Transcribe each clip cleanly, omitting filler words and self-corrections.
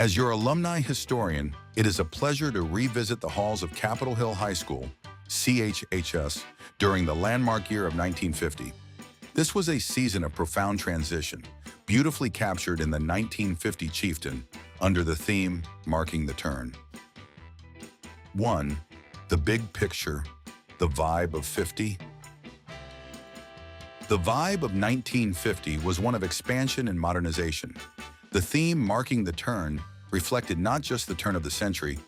As your alumni historian, it is a pleasure to revisit the halls of Capitol Hill High School, CHHS, during the landmark year of 1950. This was a season of profound transition, beautifully captured in the 1950 Chieftain under the theme Marking the Turn. 1. The Big Picture, the Vibe of 50. The vibe of 1950 was one of expansion and modernization. The theme Marking the Turn reflected not just the turn of the century,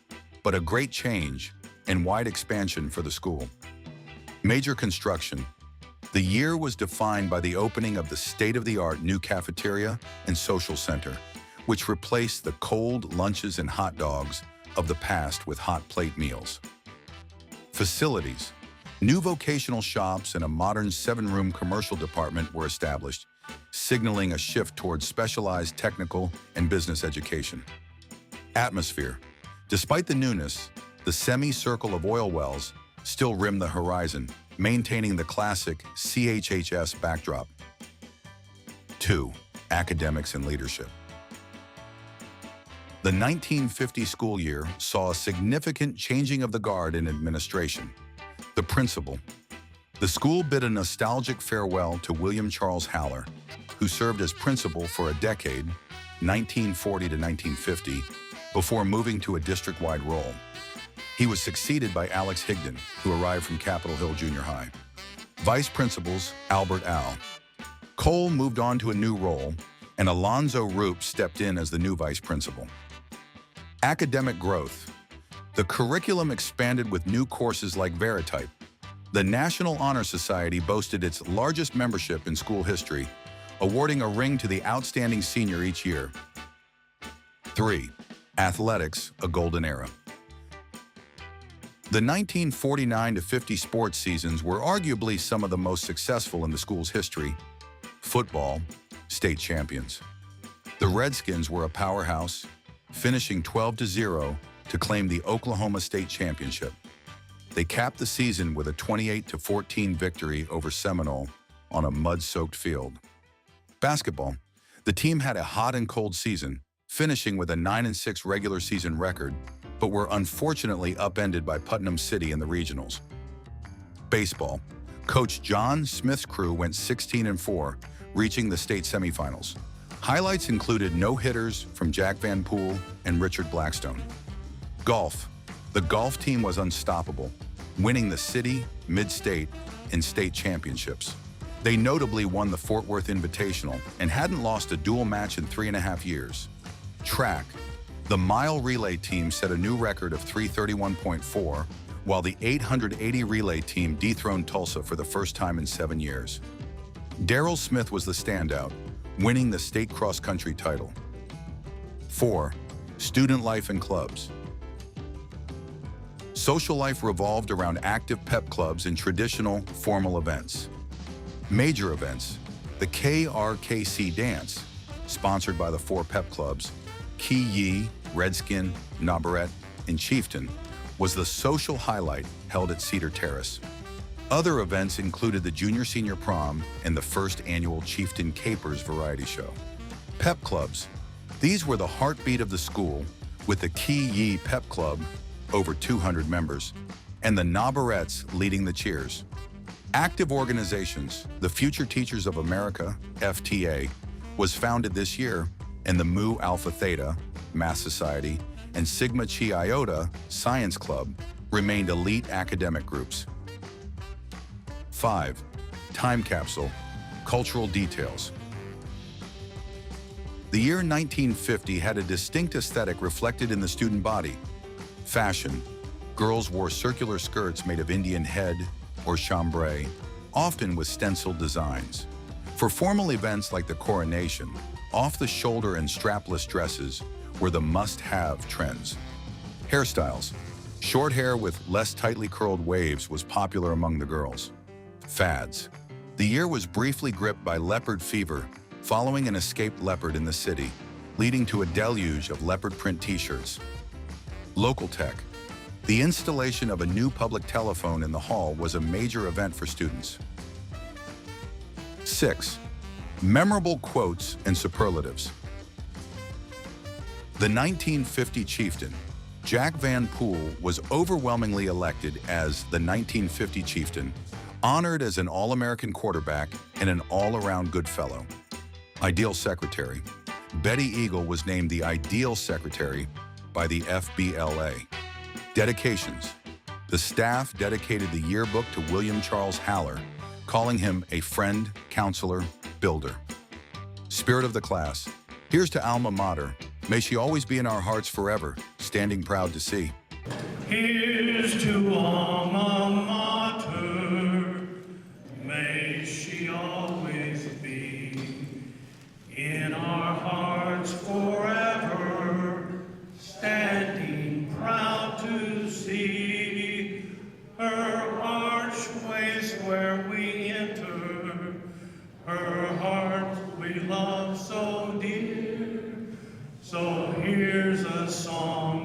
but a great change and wide expansion for the school. Major construction. The year was defined by the opening of the state-of-the-art new cafeteria and social center, which replaced the cold lunches and hot dogs of the past with hot plate meals. Facilities. New vocational shops and a modern 7-room commercial department were established, signaling a shift towards specialized technical and business education. Atmosphere. Despite the newness, the semicircle of oil wells still rim the horizon, maintaining the classic CHHS backdrop. 2. Academics and leadership. The 1950 school year saw a significant changing of the guard in administration. The principal. The school bid a nostalgic farewell to William Charles Haller, who served as principal for a decade, 1940 to 1950, before moving to a district-wide role. He was succeeded by Alex Higdon, who arrived from Capitol Hill Junior High. Vice principals, Albert Al. Cole moved on to a new role, and Alonzo Roop stepped in as the new vice principal. Academic growth. The curriculum expanded with new courses like Veritype. The National Honor Society boasted its largest membership in school history, awarding a ring to the outstanding senior each year. 3. Athletics, a golden era. The 1949 to 50 sports seasons were arguably some of the most successful in the school's history. Football, state champions. The Redskins were a powerhouse, finishing 12-0 to claim the Oklahoma State Championship. They capped the season with a 28-14 victory over Seminole on a mud-soaked field. Basketball. The team had a hot and cold season, finishing with a 9-6 regular season record, but were unfortunately upended by Putnam City in the regionals. Baseball. Coach John Smith's crew went 16-4, reaching the state semifinals. Highlights included no-hitters from Jack Van Poole and Richard Blackstone. Golf. The golf team was unstoppable, winning the city, mid-state, and state championships. They notably won the Fort Worth Invitational and hadn't lost a dual match in 3.5 years. Track. The mile relay team set a new record of 3:31.4, while the 880 relay team dethroned Tulsa for the first time in 7 years. Darrell Smith was the standout, winning the state cross-country title. 4. Student life and clubs. Social life revolved around active pep clubs and traditional formal events. Major events. The KRKC Dance, sponsored by the 4 pep clubs, Key Yee, Redskin, Navarrete, and Chieftain, was the social highlight held at Cedar Terrace. Other events included the Junior-Senior Prom and the first annual Chieftain Capers variety show. Pep clubs. These were the heartbeat of the school, with the Key Yee Pep Club, over 200 members, and the Navarretes leading the cheers. Active organizations. The Future Teachers of America, FTA, was founded this year, and the Mu Alpha Theta, Math Society, and Sigma Chi Iota, Science Club, remained elite academic groups. 5. Time capsule, cultural details. The year 1950 had a distinct aesthetic reflected in the student body. Fashion. Girls wore circular skirts made of Indian head or chambray, often with stenciled designs. For formal events like the coronation, off-the-shoulder and strapless dresses were the must-have trends. Hairstyles. Short hair with less tightly curled waves was popular among the girls. Fads. The year was briefly gripped by leopard fever, following an escaped leopard in the city, leading to a deluge of leopard print t-shirts. Local tech. The installation of a new public telephone in the hall was a major event for students. 6. Memorable quotes and superlatives. The 1950 chieftain, Jack Van Poole, was overwhelmingly elected as the 1950 chieftain, honored as an All-American quarterback and an all-around good fellow. Ideal secretary. Betty Eagle was named the ideal secretary by the FBLA. Dedications. The staff dedicated the yearbook to William Charles Haller, calling him a friend, counselor, builder. Spirit of the class. Here's to Alma Mater. May she always be in our hearts forever, standing proud to see. Here's to Alma Mater. May she always be in our hearts forever, standing proud to see her archways where we enter, her heart we love so dear. So here's a song